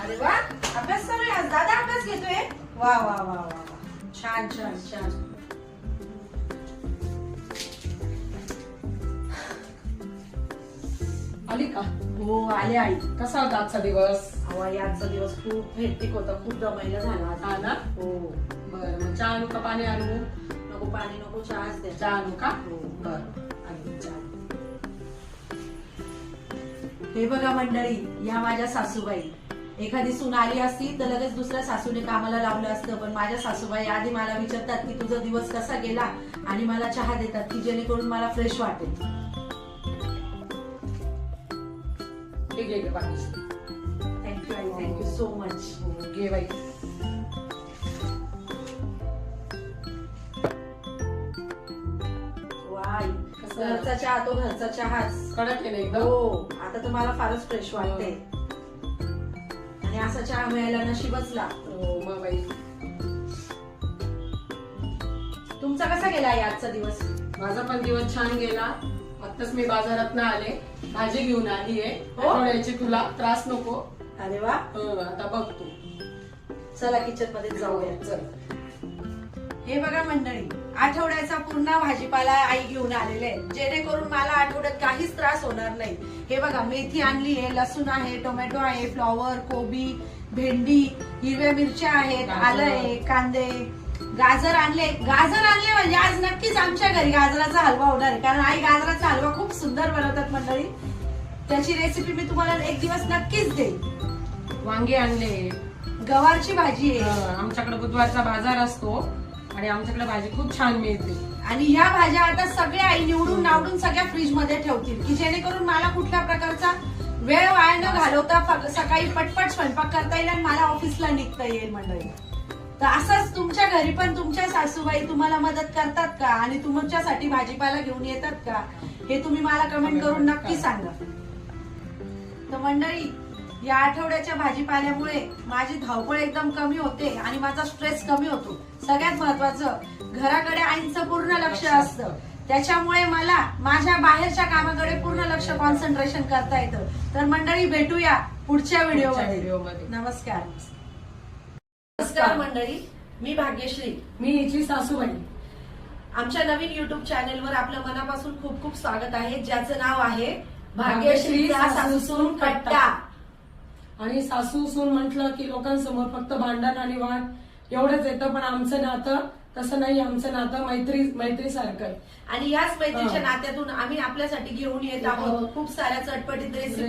अरे वा, अभ्यास चालू आहे आज. दादा अभ्यास घेतोय. वा वा वा वा वा, छान छान छान. आली का? हो आले आई. कसा होता आजचा दिवस? अहो आई, आजचा दिवस खूप हेक्टिक होता, खूप दमायला झाला आज. हा ना? हो. बरं, मग चहा आणू का पाणी आणू? नको पाणी नको, चहाच द्या. चहा आणू का? हो. बरं, आणू चहा. हे बघा मंडळी, या माझ्या सासूबाई. एखादी सून आली असती तर लगेच दुसऱ्या सासूने कामाला लावलं असतं, पण माझ्या सासूबाई आधी मला विचारतात की तुझा दिवस कसा गेला आणि मला चहा देतात की जेणेकरून मला फ्रेश वाटेल. हे घे बाकी. थँक्यू आई, थँक्यू सो मच. घे बाई. वाई, घरचा चहा तो घरचा चहाच. कडक आहे ना एकदम? हो, आता तर मला फारच फ्रेश वाटते. आणि असा चहा मिळायला नशीबच लागतो. हो मग बाई. तुमचा कसा गेला आई आजचा दिवस? माझा पण दिवस छान गेला. आताच मी बाजारात आले, भाजी घेऊन आली आहे. हो? आठवड्याची. तुला त्रास नको. अरे वा, आता बघ तू. चला किचन मध्ये जाऊया. चल. हे बघा मंडळी, आठवड्याचा पूर्ण भाजीपाला आई घेऊन आलेले आहे, जेणेकरून मला आठवड्यात काहीच त्रास होणार नाही. हे बघा, मेथी आणली आहे, लसूण आहे, टोमॅटो आहे, फ्लॉवर, कोबी, भेंडी, हिरव्या मिरच्या आहेत, आलं आहे, कांदे, गाजर आणले. गाजर आणले म्हणजे आज नक्कीच आमच्या घरी गाजराचा हलवा होणार आहे, कारण आई गाजराचा हलवा खूप सुंदर बनवतात मंडळी. त्याची रेसिपी मी तुम्हाला एक दिवस नक्कीच देईन. वांगे आणले. गवारची भाजी आहे. आमच्याकडे बुधवारचा बाजार असतो आणि आमच्याकडे भाजी खूप छान मिळते. आणि ह्या भाज्या आता सगळ्या आई निवडून नावडून सगळ्या फ्रीज मध्ये ठेवतील, की जेणेकरून मला कुठल्या प्रकारचा वेळ वाया न घालवता सकाळी पटपट स्वयंपाक करता येईल आणि मला ऑफिसला निघता येईल मंडळी. तर असंच तुमच्या घरी पण तुमच्या सासूबाई तुम्हाला मदत करतात का आणि तुमच्यासाठी भाजीपाला घेऊन येतात का, हे तुम्ही मला कमेंट करून नक्की सांगा. तर मंडळी, या आठवड्याच्या भाजीपाल्यामुळे माझी धावपळ एकदम कमी होते आणि माझा स्ट्रेस कमी होतो. सगळ्यात महत्वाचं, घराकडे आईंचं पूर्ण लक्ष असतं, त्याच्यामुळे मला माझ्या बाहेरच्या कामाकडे पूर्ण लक्ष कॉन्सन्ट्रेशन करता येतं. तर मंडळी, भेटूया पुढच्या व्हिडिओमध्ये. नमस्कार. नमस्कार मंडळी, मी भाग्यश्री. मी हिची सासूबाई. आमच्या नवीन युट्यूब चॅनेलवर आपलं मनापासून खूप खूप स्वागत आहे, ज्याचं नाव आहे भाग्यश्रीचा सासूसून कट्टा. आणि सासू सून म्हटलं की लोकांसमोर फक्त भांडण आणि वाद एवढंच येतं, पण आमचं नातं तसं नाही. आमचं नातं मैत्रीसारखं आहे. आणि याच मैत्रीच्या नात्यातून आम्ही आपल्यासाठी घेऊन येत आहोत खूप साऱ्या चटपटीत रेसिपी.